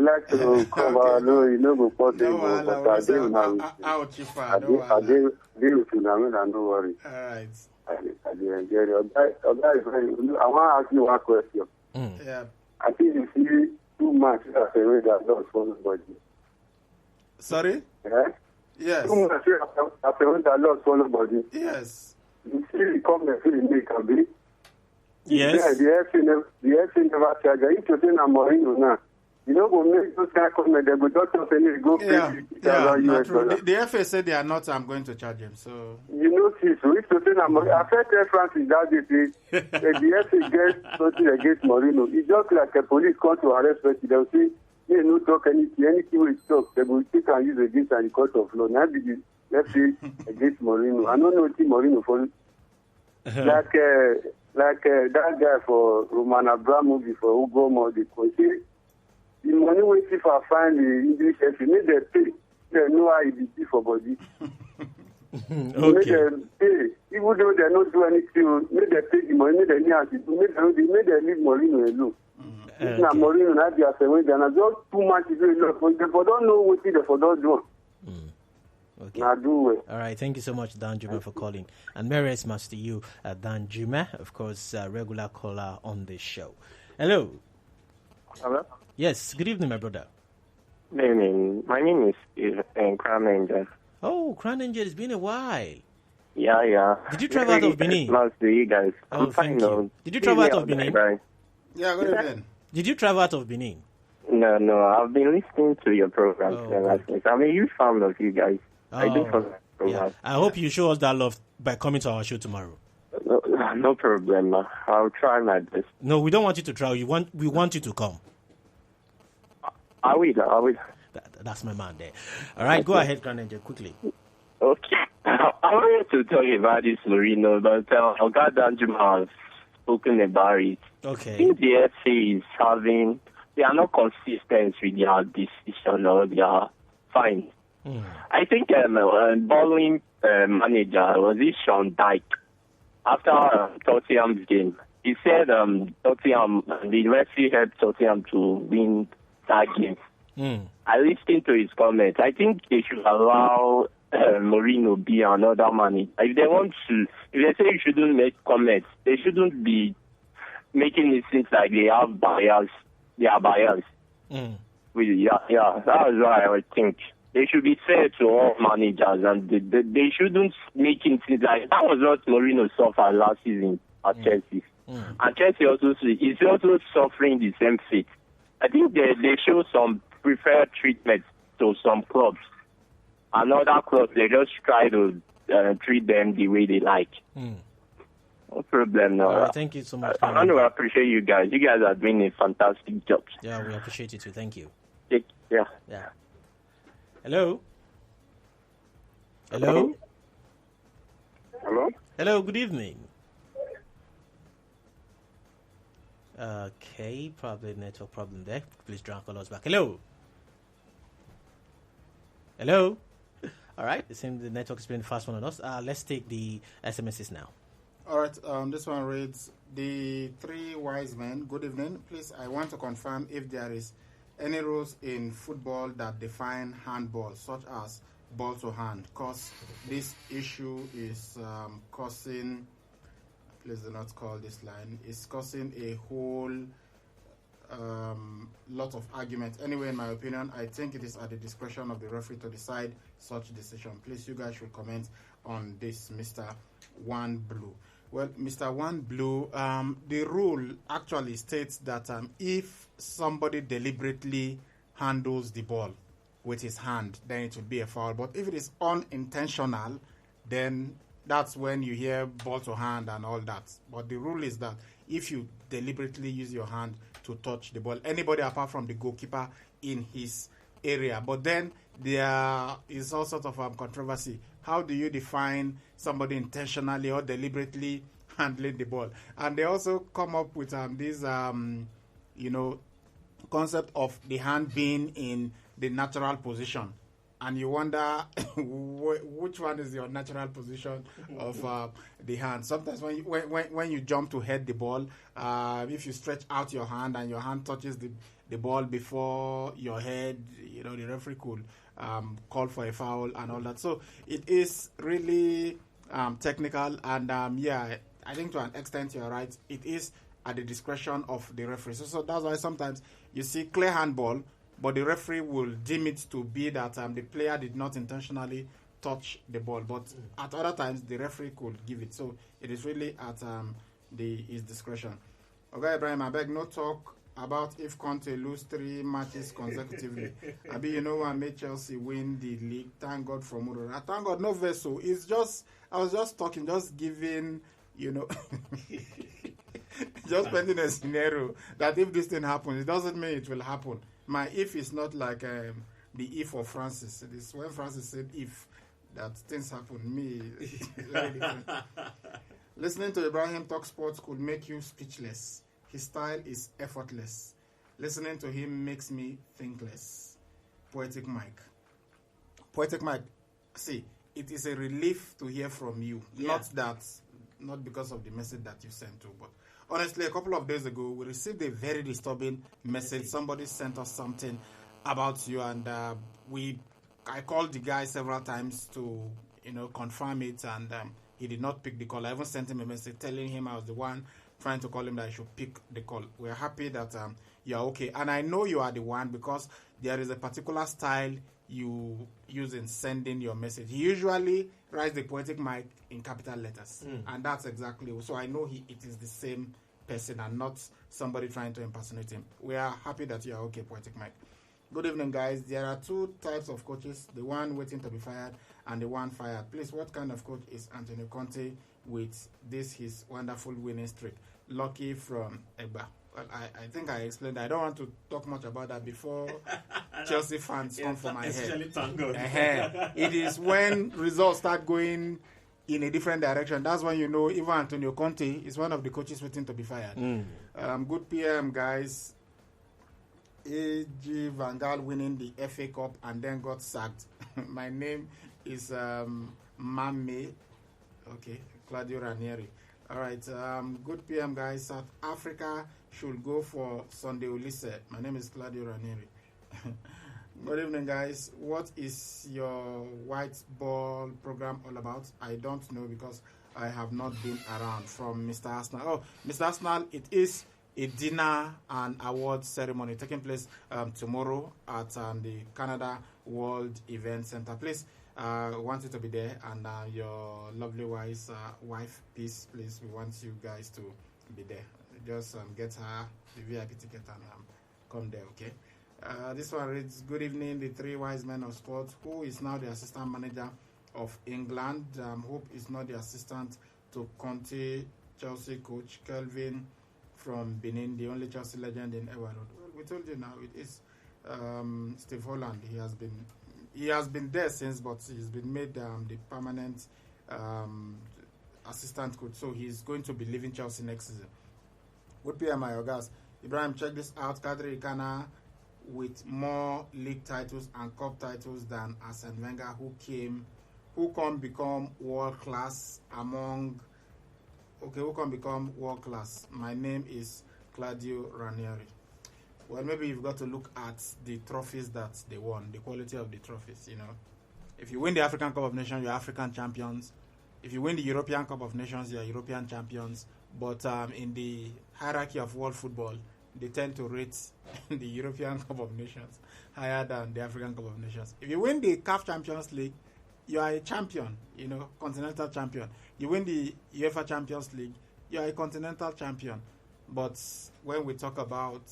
like to cover, no, you know, go possible, but I didn't know. Out, Chifa. I didn't with you, I don't worry. All right. I didn't get it. I want to ask you one question. Yeah. I think you see too much as a way that lost for nobody. Sorry? Yeah? Yes. Too much as a way that lost for nobody. Yes. You see the comment you make can be. Yes. Yeah, the FC never charge. If you say I'm Mourinho now, you know, we'll make those kind of comments. They go doctor say they go pay Yeah, not US true. dollar. The FA said they are not. I'm going to charge him. So You know, see, so if you say I'm Mourinho, I felt that Francis that day, if the FA gets something against Mourinho, it's just like a police come to arrest person. They'll say, they no talk anything we talk, they will take and use against and the court of law. Now, the FA against Mourinho. I don't know what Mourinho for. Like that guy for Roman Abramovich for Ugo Modico. The money waiting for find the English FA, make them pay. They know how it is for body. Make Okay. them pay. Even though they don't do anything, make them pay the money, make them leave Mourinho alone. If na Mourinho, not the way they are just too much to do. They don't know what they don't do. Okay. Now do it. All right, thank you so much, Dan Juma, for calling. And Merry Christmas to you, Dan Juma, of course, regular caller on the show. Hello. Hello? Yes, good evening, my brother. Good evening. My name is Crown Angel. Oh, Crown Angel, it's been a while. Yeah. Did you travel out of Benin? Nice to you guys. Oh, I'm fine thank you. now. Did you travel out of Benin? Right. yeah, good evening. Did you travel out of Benin? No. I've been listening to your program. I'm a huge fan of you guys. I do follow the program. Yeah. I hope you show us that love by coming to our show tomorrow. No problem. I'll try my best. No, we don't want you to travel. We want you to come. I will. That's my man there. All right, go ahead, Crown Angel, quickly. Okay. I wanted to tell you about this Mourinho, but Oga Danjuma has spoken about it. I Okay. think the FA is they are not consistent with their decision or their fines. I think bowling manager, was it Sean Dyke, after Tottenham's game, he said Tottenham, the referee helped Tottenham to win that game. I listened to his comments. I think they should allow Mourinho be another manager. If they say you shouldn't make comments, they shouldn't be making it seem like they have bias. They are biased. That's what I would think. They should be fair to all managers, and they shouldn't make it seem like that was what Mourinho suffered last season at Chelsea. And Chelsea is also suffering the same fate. I think they show some preferred treatment to some clubs. And other clubs, they just try to treat them the way they like. No problem. No. All right, thank you so much. I want to appreciate you guys. You guys are doing a fantastic job. Yeah, we appreciate it too. Thank you. Yeah. Hello. Hello. Hello? Hello. Good evening. Okay, probably network problem there. Please try and call us back. Hello. All right. It seems the network is playing the fast one on us. Let's take the SMSs now. All right, this one reads, the three wise men, good evening. Please, I want to confirm if there is any rules in football that define handball, such as ball to hand, because this issue is causing, please do not call this line, it's causing a whole lot of argument. Anyway, in my opinion, I think it is at the discretion of the referee to decide such decision. Please, you guys should comment on this, Mr. One Blue. Well, Mr. One Blue, the rule actually states that if somebody deliberately handles the ball with his hand, then it would be a foul. But if it is unintentional, then that's when you hear ball to hand and all that. But the rule is that if you deliberately use your hand to touch the ball, anybody apart from the goalkeeper in his area. But then there is all sorts of controversy. How do you define somebody intentionally or deliberately handling the ball? And they also come up with this, concept of the hand being in the natural position. And you wonder which one is your natural position of the hand. Sometimes when you jump to head the ball, if you stretch out your hand and your hand touches the ball before your head, the referee could call for a foul and all that. So it is really technical, and I think to an extent you're right. It is at the discretion of the referee. So that's why sometimes you see clear handball, but the referee will deem it to be that the player did not intentionally touch the ball. But at other times, the referee could give it. So it is really at his discretion. Okay, Ibrahim, I beg no talk about if Conte lose 3 matches consecutively. Abi, what made Chelsea win the league? Thank God for Muro. Thank God, no vessel. It's just, I was just talking, just giving, just painting a scenario that if this thing happens, it doesn't mean it will happen. My if is not like the if of Francis. It is when Francis said if that things happen. Me, it's very different. Listening to Ibrahim talk sports could make you speechless. His style is effortless. Listening to him makes me thinkless. Poetic Mike. Poetic Mike, see, it is a relief to hear from you. Yeah. Not because of the message that you sent to, but honestly, a couple of days ago, we received a very disturbing message. Somebody sent us something about you, and I called the guy several times to, confirm it, and he did not pick the call. I even sent him a message telling him I was the one trying to call him that I should pick the call. We're happy that you're okay. And I know you are the one because there is a particular style you use in sending your message. He usually writes the Poetic Mike in capital letters. And that's exactly, so I know it is the same person and not somebody trying to impersonate him. We are happy that you are okay, Poetic Mike. Good evening, guys. There are 2 types of coaches, the one waiting to be fired and the one fired. Please, what kind of coach is Antonio Conte with his wonderful winning streak? Lucky from Egba. Well, I think I explained that. I don't want to talk much about that before Chelsea fans come for my head. It is when results start going in a different direction. That's when you know even Antonio Conte is one of the coaches waiting to be fired. Good PM, guys. A.G. Van Gaal winning the FA Cup and then got sacked. My name is Mame. Okay, Claudio Ranieri. All right, good PM, guys. South Africa should go for Sunday Ulisse. My name is Claudio Ranieri. Good evening, guys. What is your white ball program all about? I don't know because I have not been around. From Mr. Arsenal. Oh, Mr. Arsenal, it is a dinner and award ceremony taking place tomorrow at the Canada World Event Center. Please, want you to be there, and your lovely wife, Peace, please, we want you guys to be there. Just get her the VIP ticket and come there, okay? This one reads, good evening, the 3 wise men of sports. Who is now the assistant manager of England? Hope is not the assistant to Conte, Chelsea coach. Kelvin from Benin, the only Chelsea legend in ever. Well, we told you now, it is Steve Holland. He has been there since, but he's been made the permanent assistant coach. So he's going to be leaving Chelsea next season. Good PM, my guys. Ibrahim, check this out. Kadri Ikana with more league titles and cup titles than Arsene Wenger, who can become world class among. Okay, who can become world class? My name is Claudio Ranieri. Well, maybe you've got to look at the trophies that they won, the quality of the trophies. If you win the African Cup of Nations, you're African champions. If you win the European Cup of Nations, you're European champions. But in the hierarchy of world football, they tend to rate the European Cup of Nations higher than the African Cup of Nations. If you win the CAF Champions League, you are a champion, continental champion. You win the UEFA Champions League, you are a continental champion. But when we talk about,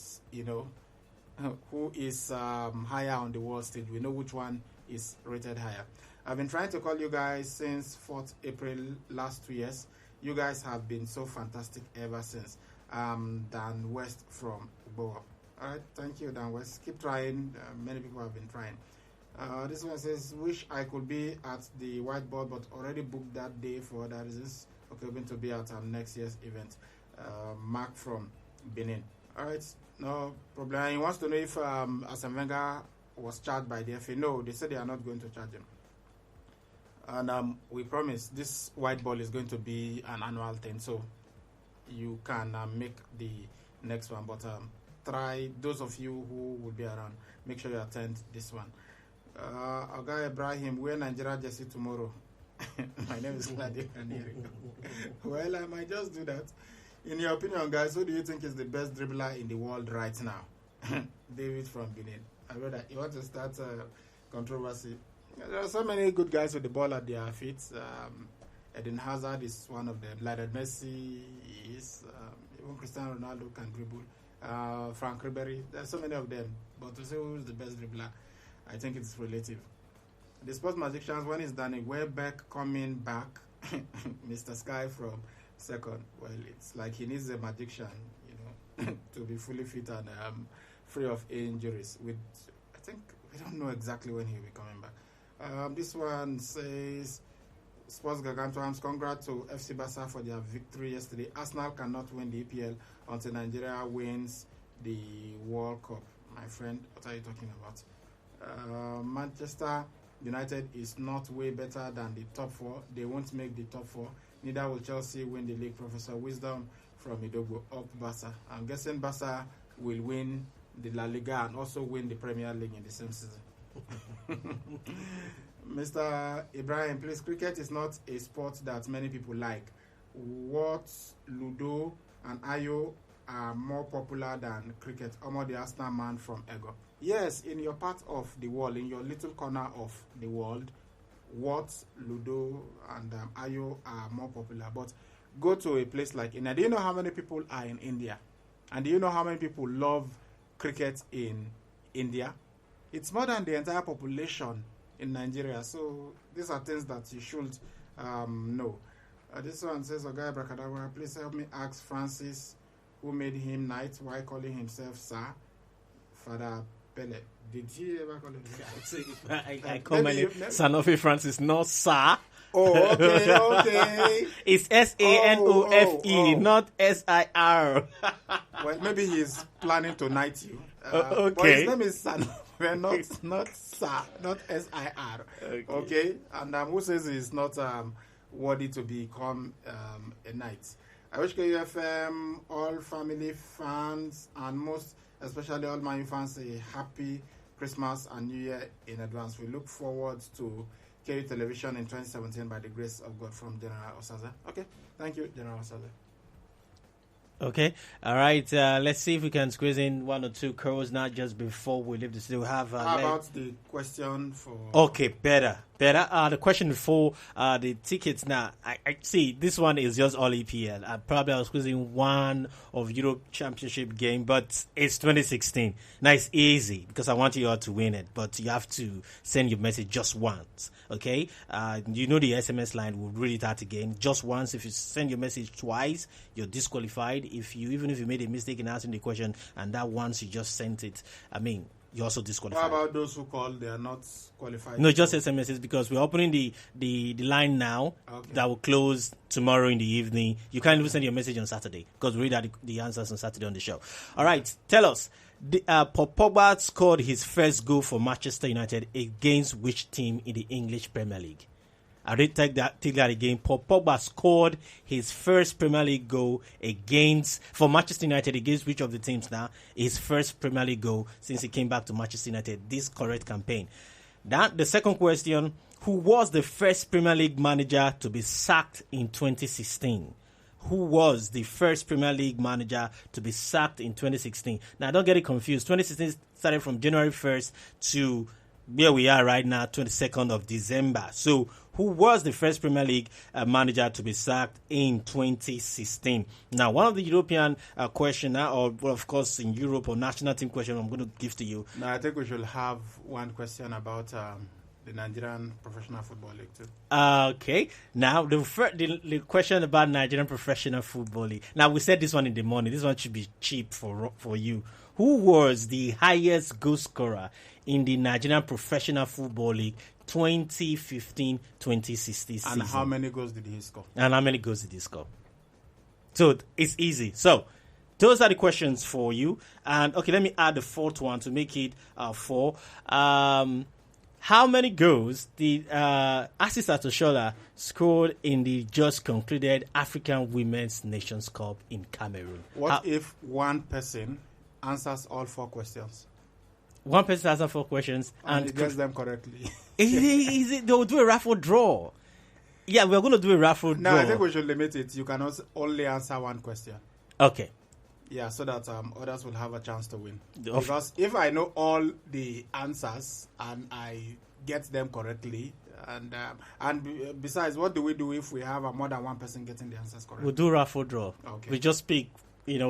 who is higher on the world stage, we know which one is rated higher. I've been trying to call you guys since 4th April last 2 years. You guys have been so fantastic ever since. Dan West from Boa. All right, thank you, Dan West. Keep trying. Many people have been trying. This one says, wish I could be at the whiteboard, but already booked that day for other reasons. Okay, going to be at next year's event. Mark from Benin. All right, no problem. He wants to know if Arsene Wenger was charged by the FA. No, they said they are not going to charge him. And we promise this white ball is going to be an annual thing, so you can make the next one. But try, those of you who will be around, make sure you attend this one. Oga Ibrahim, wear Nigeria jersey tomorrow. My name is Claudio Ranieri. Well, I might just do that. In your opinion, guys, who do you think is the best dribbler in the world right now? David from Benin. I know that you want to start controversy. There are so many good guys with the ball at their feet. Eden Hazard is one of them. Lionel Messi is. Even Cristiano Ronaldo can dribble. Frank Ribery. There are so many of them. But to say who is the best dribbler, I think it's relative. The Sports Magicians, when is Danny Welbeck coming back? Mr. Sky from second. Well, it's like he needs a magician, to be fully fit and free of injuries. I think we don't know exactly when he'll be coming back. This one says, Sports Gargantuans, congrats to FC Barca for their victory yesterday. Arsenal cannot win the EPL until Nigeria wins the World Cup. My friend, what are you talking about? Manchester United is not way better than the top four. They won't make the top four. Neither will Chelsea win the league. Professor Wisdom from Idogo up Barca. I'm guessing Barca will win the La Liga and also win the Premier League in the same season. Mr. Ibrahim, please, cricket is not a sport that many people like. What Ludo and Ayo are more popular than cricket? Omo the Arsenal man from Ego. Yes, in your part of the world, in your little corner of the world, what Ludo and Ayo are more popular. But go to a place like India. Do you know how many people are in India? And do you know how many people love cricket in India? It's more than the entire population in Nigeria. So these are things that you should know. This one says, Oga Brakadawa, please help me ask Francis who made him knight, why calling himself Sir? Father Pele. Did he ever call himself? I call my name Sanofi Francis, not Sir. Oh, okay. It's Sanofe, not SIR. Well, maybe he's planning to knight you. Okay. But his name is Sanofi, not Sir, not SIR. Okay. And who says he's not worthy to become a knight? I wish KUFM, all family fans, and most especially all my fans, a happy Christmas and New Year in advance. We look forward to KU Television in 2017 by the grace of God, from General Osaze. Okay, thank you, General Osaze. Okay, all right. Let's see if we can squeeze in one or two calls now just before we leave the studio. How about the question for? Okay, better. The question before the tickets now. I see this one is just all EPL. I was squeezing one of Europe Championship game, but it's 2016. Now it's easy because I want you all to win it, but you have to send your message just once. Okay, you know the SMS line will read it out again just once. If you send your message twice, you're disqualified. Even if you made a mistake in answering the question and that once you just sent it, you're also disqualified. What about those who call they are not qualified? No, just SMSs, because we're opening the line now. Okay. That will close tomorrow in the evening. You can't even send your message on Saturday because we read out the answers on Saturday on the show. All right, tell us, Paul Pogba scored his first goal for Manchester United against which team in the English Premier League? I did take that again. Paul Pogba scored his first Premier League goal for Manchester United against which of the teams now? His first Premier League goal since he came back to Manchester United this correct campaign. The second question, who was the first Premier League manager to be sacked in 2016? Who was the first Premier League manager to be sacked in 2016? Now, don't get it confused. 2016 started from January 1st to where we are right now, 22nd of December. So, who was the first Premier League manager to be sacked in 2016? Now, one of the European question, or well, of course in Europe, or national team question I'm going to give to you. No, I think we should have one question about the Nigerian Professional Football League too. Okay. Now, the question about Nigerian Professional Football League. Now, we said this one in the morning. This one should be cheap for you. Who was the highest goal scorer in the Nigerian Professional Football League 2015-2016 season? And how many goals did he score? So, it's easy. So, those are the questions for you. And, okay, let me add the fourth one to make it 4. How many goals did Assis Atoshola scored in the just concluded African Women's Nations Cup in Cameroon? What if one person answers all 4 questions? One person answers 4 questions and he gets them correctly. They'll do a raffle draw. Yeah, we're going to do a raffle draw. No, I think we should limit it. You can only answer 1 question. Okay. Yeah, so that others will have a chance to win. Because if I know all the answers and I get them correctly, and besides, what do we do if we have more than one person getting the answers correct? We'll do raffle draw. Okay. We just pick,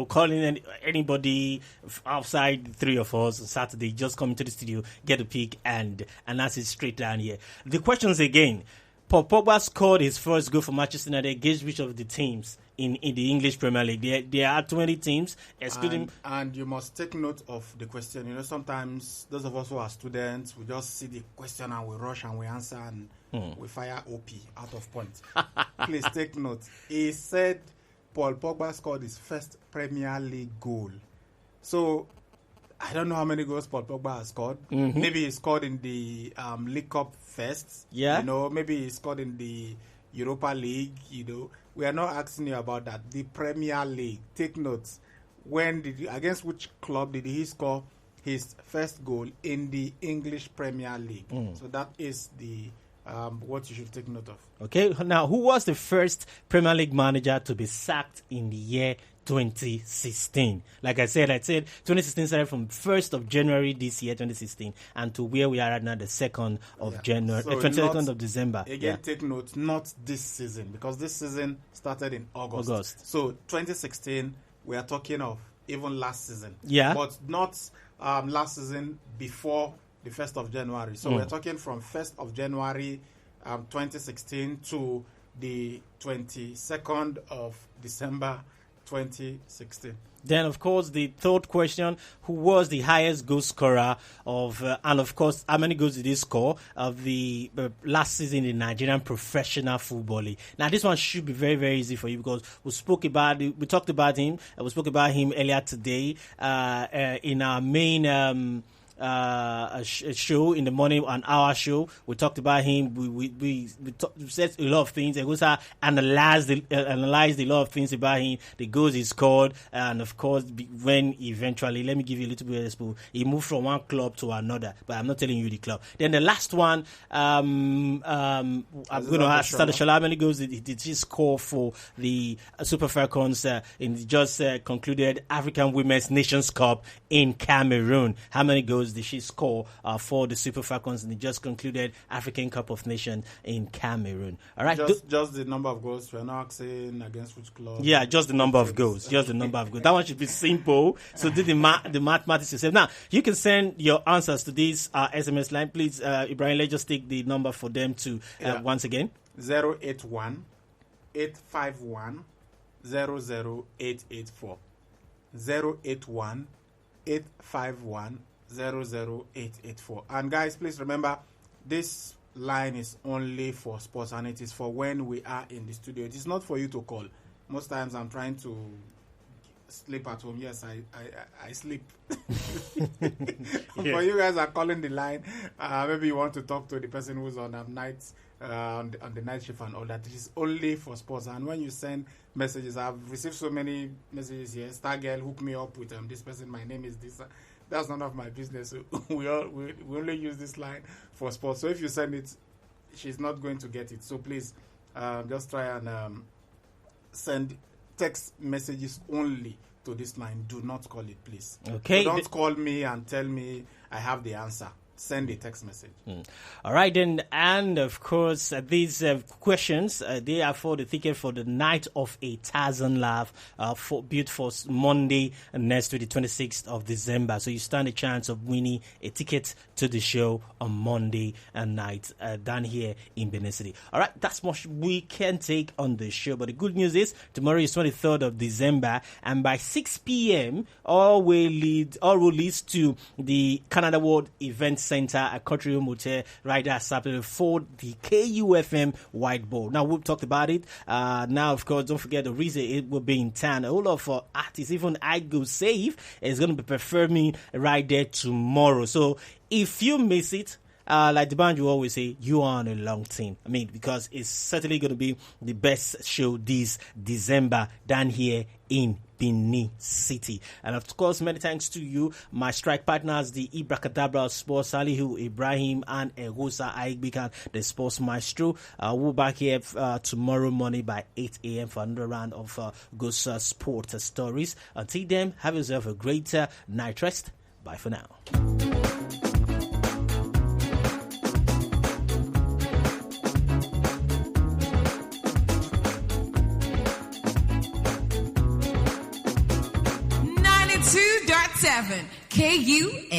calling anybody outside 3 of us on Saturday, just come into the studio, get a pick, and answer it straight down here. The questions again. Paul Pogba scored his first goal for Manchester United against which of the teams in the English Premier League? There are 20 teams, excluding... And you must take note of the question. Sometimes those of us who are students, we just see the question and we rush and we answer and we fire OP out of point. Please take note. He said Paul Pogba scored his first Premier League goal. So, I don't know how many goals Paul Pogba has scored. Mm-hmm. Maybe he scored in the League Cup first. Yeah. Maybe he scored in the Europa League. We are not asking you about that. The Premier League. Take notes. Against which club did he score his first goal in the English Premier League? So that is the what you should take note of. Okay. Now, who was the first Premier League manager to be sacked in the year 2016? Like I said 2016 started from 1st of January this year, 2016, and to where we are right now, the 2nd of January, 22nd of December. Again, take note, not this season, because this season started in August. So 2016, we are talking of even last season. Yeah. But not last season before the 1st of January. So we're talking from 1st of January 2016 to the 22nd of December 2016. Then, of course, the third question, who was the highest goal scorer and of course, how many goals did he score of the last season in Nigerian Professional Football League? Now, this one should be very, very easy for you because we talked about him earlier today in our main a show in the morning, on our show. We talked about him. We said a lot of things. We also analyzed a lot of things about him, the goals he scored, and of course, when eventually, let me give you a little bit of expo. He moved from one club to another, but I'm not telling you the club. Then the last one, I'm going to ask Atoshola, how many goals did he score for the Super Falcons in the just concluded African Women's Nations Cup in Cameroon? How many goals did she score for the Super Falcons in the just concluded African Cup of Nations in Cameroon? All right, just the number of goals. We're not asking against which club. Yeah, just the number of goals. Just the number of goals. That one should be simple. So do the mathematics yourself. Now you can send your answers to this SMS line, please. Ibrahim, let's just take the number for them to once again. 081 851 00884. 081 851 00884. And guys, please remember, this line is only for sports and it is for when we are in the studio. It is not for you to call. Most times I'm trying to sleep at home. Yes, I sleep. But you guys are calling the line. Maybe you want to talk to the person who's on nights, on the night shift and all that. It is only for sports. And when you send messages, I've received so many messages here. Star Girl, hook me up with this person. My name is this. That's none of my business. We only use this line for sports. So if you send it, she's not going to get it. So please, just try and send text messages only to this line. Do not call it, please. Okay. So don't call me and tell me I have the answer. Send a text message. All right, then, and of course, these questions, they are for the ticket for the Night of a Tarzan Laugh, built for Monday next to the 26th of December. So you stand a chance of winning a ticket to the show on Monday night down here in Benin City. All right, that's much we can take on the show. But the good news is tomorrow is 23rd of December, and by 6 p.m., all road leads to the Canada World Event Center at Country Home Hotel right there at Sapele for the KUFM whiteboard. Now, we've talked about it. Now, of course, don't forget the reason it will be in town. A whole lot of artists, even I Go Save, is going to be performing right there tomorrow. So if you miss it, like the band you always say, you are on a long team. I mean, because it's certainly going to be the best show this December down here in Benin City. And of course, many thanks to you, my strike partners, the Ibracadabra Sports, Salihu Ibrahim and Egosa Aigbikan, the Sports Maestro. We'll be back here tomorrow morning by 8 a.m. for another round of Gosa Sport Stories. Until then, have yourself a great night rest. Bye for now. KUFM.